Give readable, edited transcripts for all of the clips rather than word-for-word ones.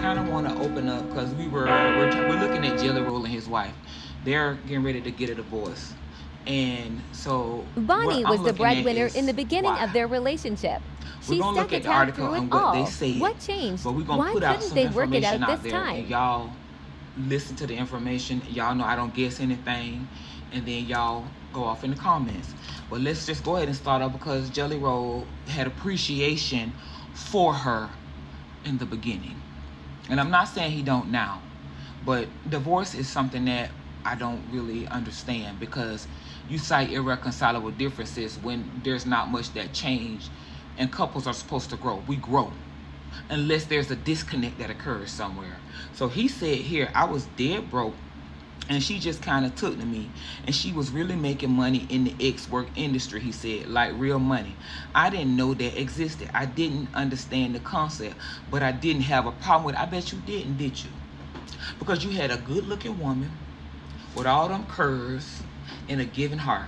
kind of want to open up because we're looking at Jelly Roll and his wife. They're getting ready to get a divorce, and so what Bonnie I'm was the looking at breadwinner in is the beginning why. of their relationship. We're She gonna stuck look it at the out article through it and what they all. said, What changed? but we're gonna Why put out couldn't some they work it information out out this there, and time? y'all listen to the information. Y'all know I don't guess anything, and then y'all go off in the comments. But let's just go ahead and start off because Jelly Roll had appreciation for her in the beginning, and I'm not saying he don't now, but divorce is something that I don't really understand because you cite irreconcilable differences when there's not much that changed, and couples are supposed to grow. We grow unless there's a disconnect that occurs somewhere. So he said here, I was dead broke and she just kind of took to me, and she was really making money in the ex-work industry. He said, like real money. I didn't know that existed. I didn't understand the concept, but I didn't have a problem with it. I bet you didn't, did you? Because you had a good looking woman with all them curves and a giving heart.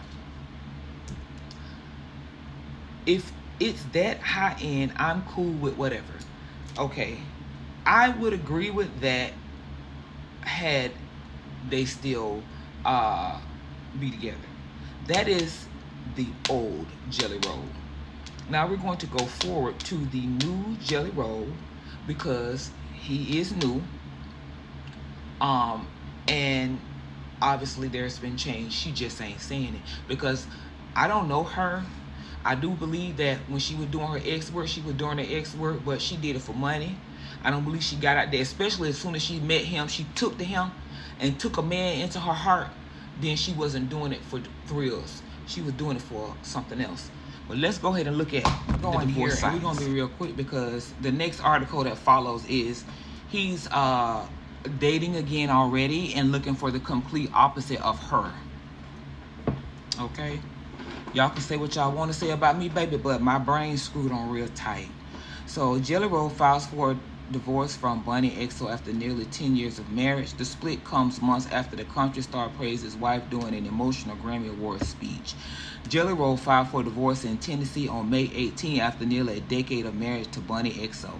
If it's that high end, I'm cool with whatever. Okay, I would agree with that had they still be together. That is the old Jelly Roll. Now we're going to go forward to the new Jelly Roll because he is new. And obviously there's been change. She just ain't saying it because I don't know her. I do believe that when she was doing her ex work, she was doing her ex work, but she did it for money. I don't believe she got out there, especially as soon as she met him, she took to him and took a man into her heart. Then she wasn't doing it for thrills. She was doing it for something else. But let's go ahead and look at the divorce here, and we're gonna be real quick because the next article that follows is he's dating again already and looking for the complete opposite of her. Okay, y'all can say what y'all want to say about me, baby, but my brain's screwed on real tight. So Jelly Roll files for divorce from Bunny XO after nearly 10 years of marriage. The split comes months after the country star praised his wife during an emotional Grammy Awards speech. Jelly Roll filed for divorce in Tennessee on May 18 after nearly a decade of marriage to Bunny XO.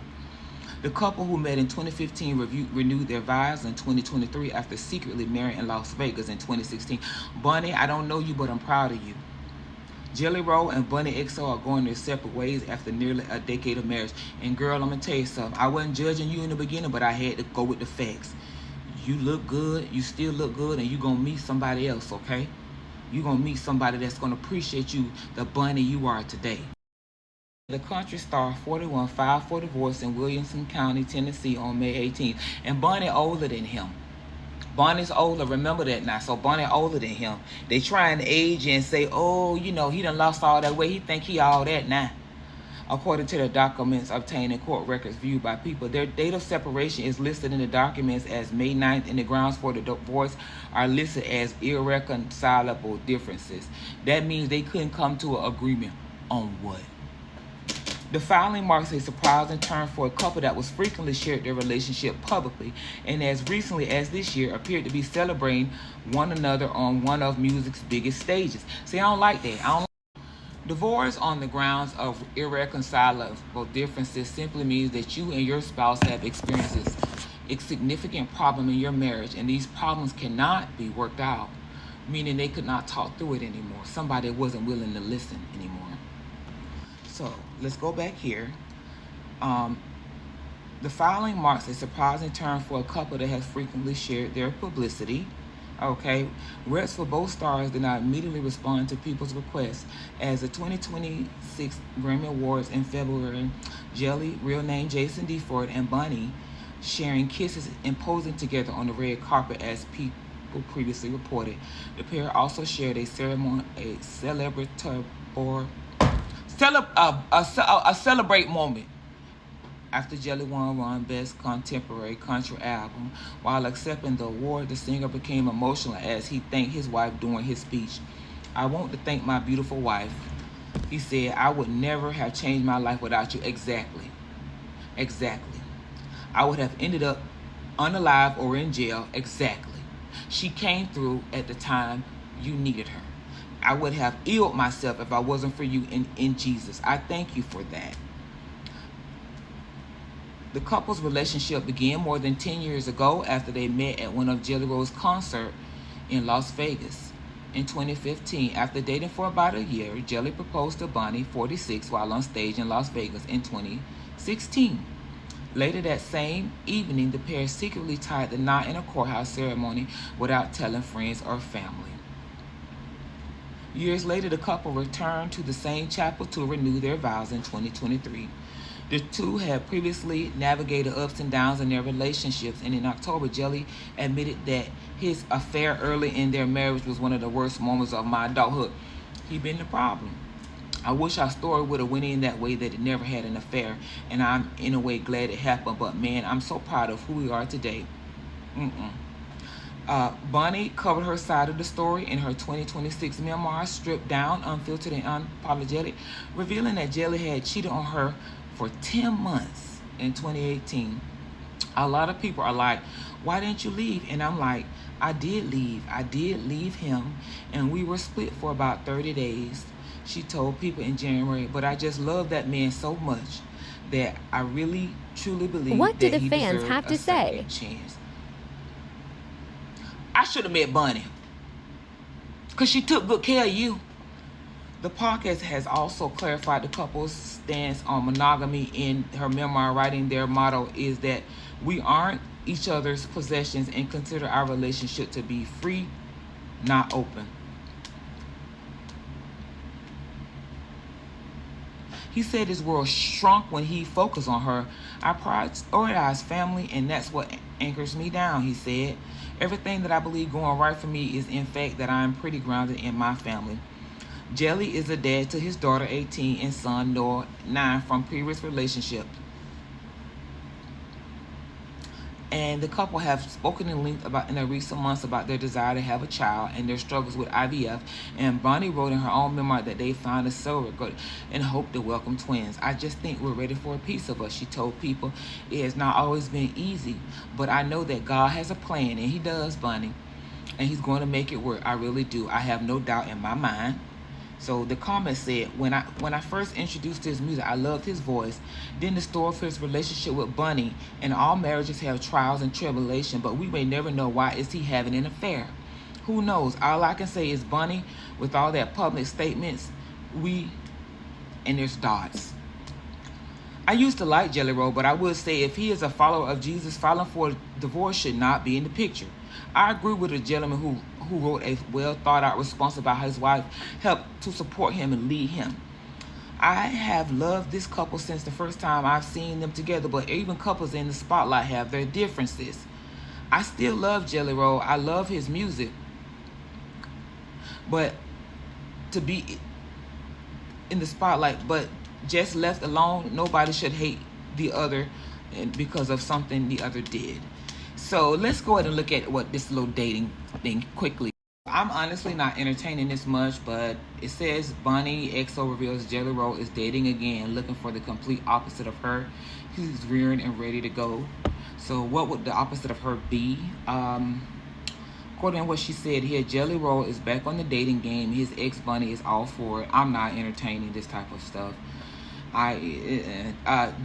The couple, who met in 2015, renewed their vows in 2023 after secretly marrying in Las Vegas in 2016. Bunny, I don't know you, but I'm proud of you. Jelly Roll and Bunny XO are going their separate ways after nearly a decade of marriage. And girl, I'm going to tell you something. I wasn't judging you in the beginning, but I had to go with the facts. You look good. You still look good. And you're going to meet somebody else, okay? You're going to meet somebody that's going to appreciate you, the Bunny you are today. The country star 41 filed for divorce in Williamson County, Tennessee on May 18th. And Bunny older than him. Bonnie's older, remember that now. So Bonnie older than him. They try and age and say, oh, you know, he done lost all that weight. He think he all that now. According to the documents obtained in court records viewed by people, their date of separation is listed in the documents as May 9th, and the grounds for the divorce are listed as irreconcilable differences. That means they couldn't come to an agreement on what? The filing marks a surprising turn for a couple that was frequently shared their relationship publicly, and as recently as this year appeared to be celebrating one another on one of music's biggest stages. See, I don't like that. Divorce on the grounds of irreconcilable differences simply means that you and your spouse have experienced a significant problem in your marriage, and these problems cannot be worked out, meaning they could not talk through it anymore. Somebody wasn't willing to listen anymore. So let's go back here. The filing marks a surprising turn for a couple that has frequently shared their publicity. Okay, reps for both stars did not immediately respond to people's requests. As the 2026 Grammy Awards in February, Jelly, real name Jason D. Ford, and Bunny sharing kisses and posing together on the red carpet as people previously reported. The pair also shared a celebrate moment after Jelly won Best Contemporary Country Album. While accepting the award, the singer became emotional as he thanked his wife during his speech. I want to thank my beautiful wife. He said, I would never have changed my life without you. Exactly. I would have ended up unalive or in jail. Exactly. She came through at the time you needed her. I would have illed myself if I wasn't for you in Jesus. I thank you for that. The couple's relationship began more than 10 years ago after they met at one of Jelly Roll's concerts in Las Vegas. In 2015, after dating for about a year, Jelly proposed to Bonnie, 46, while on stage in Las Vegas in 2016. Later that same evening, the pair secretly tied the knot in a courthouse ceremony without telling friends or family. Years later, the couple returned to the same chapel to renew their vows in 2023. The two had previously navigated ups and downs in their relationships, and in October, Jelly admitted that his affair early in their marriage was one of the worst moments of my adulthood. He been the problem. I wish our story would have went in that way, that it never had an affair, and I'm in a way glad it happened, but man, I'm so proud of who we are today. Bonnie covered her side of the story in her 2026 memoir, Stripped Down, Unfiltered and Unapologetic, revealing that Jelly had cheated on her for 10 months in 2018. A lot of people are like, why didn't you leave? And I'm like, I did leave. I did leave him, and we were split for about 30 days, she told People in January. But I just love that man so much that I really, truly believe what do that the he fans deserved have to a say? second chance. I should have met Bonnie, because she took good care of you. The podcast has also clarified the couple's stance on monogamy in her memoir, writing their motto is that we aren't each other's possessions and consider our relationship to be free, not open. He said his world shrunk when he focused on her. I prioritize family, and that's what anchors me down, he said. Everything that I believe going right for me is in fact that I am pretty grounded in my family. Jelly is a dad to his daughter 18 and son Noah 9 from previous relationships. And the couple have spoken in length in the recent months about their desire to have a child and their struggles with IVF. And Bonnie wrote in her own memoir that they found a surrogate and hope to welcome twins. I just think we're ready for a piece of us, she told People. It has not always been easy, but I know that God has a plan, and he does, Bonnie, and he's going to make it work. I really do. I have no doubt in my mind. So the comment said, when I first introduced his music, I loved his voice. Then the story of his relationship with Bunny, and all marriages have trials and tribulation, but we may never know why is he having an affair. Who knows? All I can say is Bunny, with all that public statements, and there's dots. I used to like Jelly Roll, but I would say if he is a follower of Jesus, filing for divorce should not be in the picture. I agree with a gentleman who wrote a well-thought-out response about how his wife helped to support him and lead him. I have loved this couple since the first time I've seen them together, but even couples in the spotlight have their differences. I still love Jelly Roll. I love his music. But to be in the spotlight, but just left alone, nobody should hate the other because of something the other did. So let's go ahead and look at what this little dating thing quickly. I'm honestly not entertaining this much, but it says Bonnie XO reveals Jelly Roll is dating again, looking for the complete opposite of her. He's rearing and ready to go. So what would the opposite of her be? According to what she said here, Jelly Roll is back on the dating game. His ex Bonnie is all for it. I'm not entertaining this type of stuff.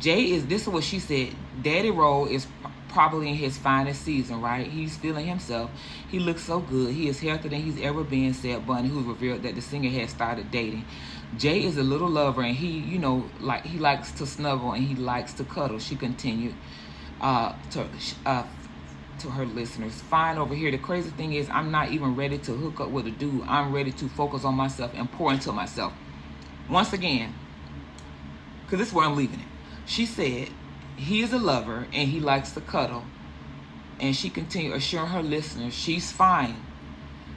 This is what she said. Daddy Roll is probably in his finest season, right? He's feeling himself. He looks so good. He is healthier than he's ever been, said Bunny, who revealed that the singer had started dating. Jay is a little lover, and he, he likes to snuggle and he likes to cuddle. She continued to her listeners. Fine over here. The crazy thing is, I'm not even ready to hook up with a dude. I'm ready to focus on myself and pour into myself. Once again, because this is where I'm leaving it. She said he is a lover and he likes to cuddle, and she continued assuring her listeners she's fine,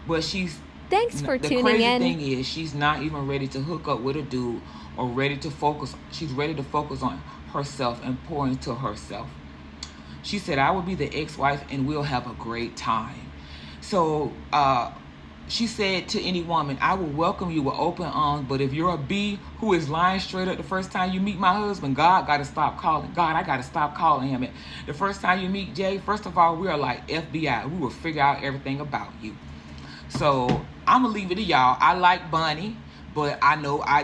but Thanks for tuning in. The crazy thing is, she's not even ready to hook up with a dude or ready to focus. She's ready to focus on herself and pour into herself. She said, I will be the ex-wife and we'll have a great time. So she said to any woman, I will welcome you with open arms, but if you're a B who is lying straight up the first time you meet my husband, God got to stop calling. God, I got to stop calling him. The first time you meet Jay, first of all, we are like FBI. We will figure out everything about you. So I'm going to leave it to y'all. I like Bunny, but I know I